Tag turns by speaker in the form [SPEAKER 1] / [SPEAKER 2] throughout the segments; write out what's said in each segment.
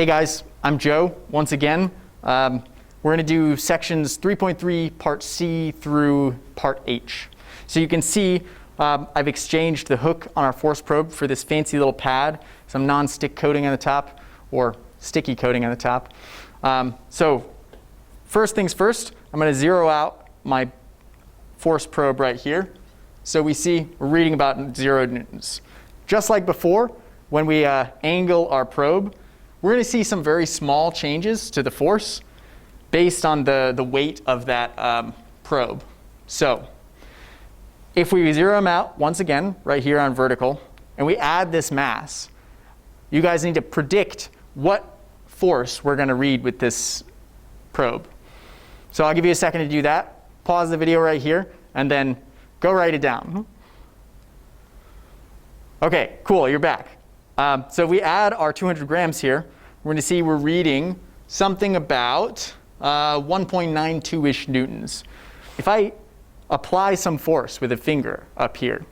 [SPEAKER 1] Hey guys, I'm Joe once again. We're going to do sections 3.3 part C through part H. So you can see I've exchanged the hook on our force probe for this fancy little pad, some non-stick coating on the top, or sticky coating on the top. So first things first, I'm going to zero out my force probe right here. So we see we're reading about 0 newtons. Just like before, when we angle our probe, we're going to see some very small changes to the force based on the weight of that probe. So if we zero them out, once again, right here on vertical, and we add this mass, you guys need to predict what force we're going to read with this probe. So I'll give you a second to do that. Pause the video right here, and then go write it down. OK, cool, you're back. So if we add our 200 grams here, we're going to see we're reading something about 1.92-ish newtons. If I apply some force with a finger up here,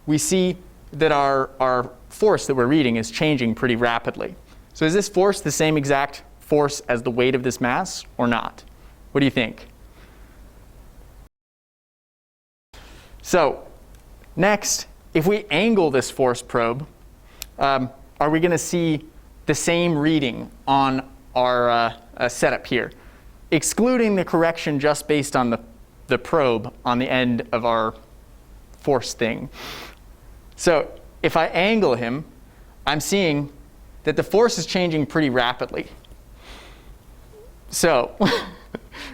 [SPEAKER 1] we see that our force that we're reading is changing pretty rapidly. So is this force the same exact force as the weight of this mass or not? What do you think? So next, if we angle this force probe, are we going to see the same reading on our setup here, excluding the correction just based on the probe on the end of our force thing? So if I angle him, I'm seeing that the force is changing pretty rapidly. So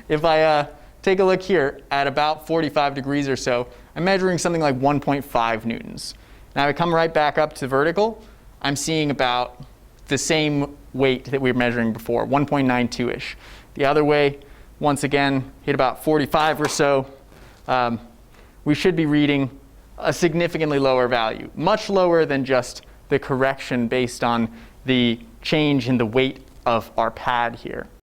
[SPEAKER 1] if I take a look here at about 45 degrees or so, I'm measuring something like 1.5 newtons. Now I come right back up to vertical. I'm seeing about the same weight that we were measuring before, 1.92-ish. The other way, once again, hit about 45 or so. We should be reading a significantly lower value, much lower than just the correction based on the change in the weight of our pad here.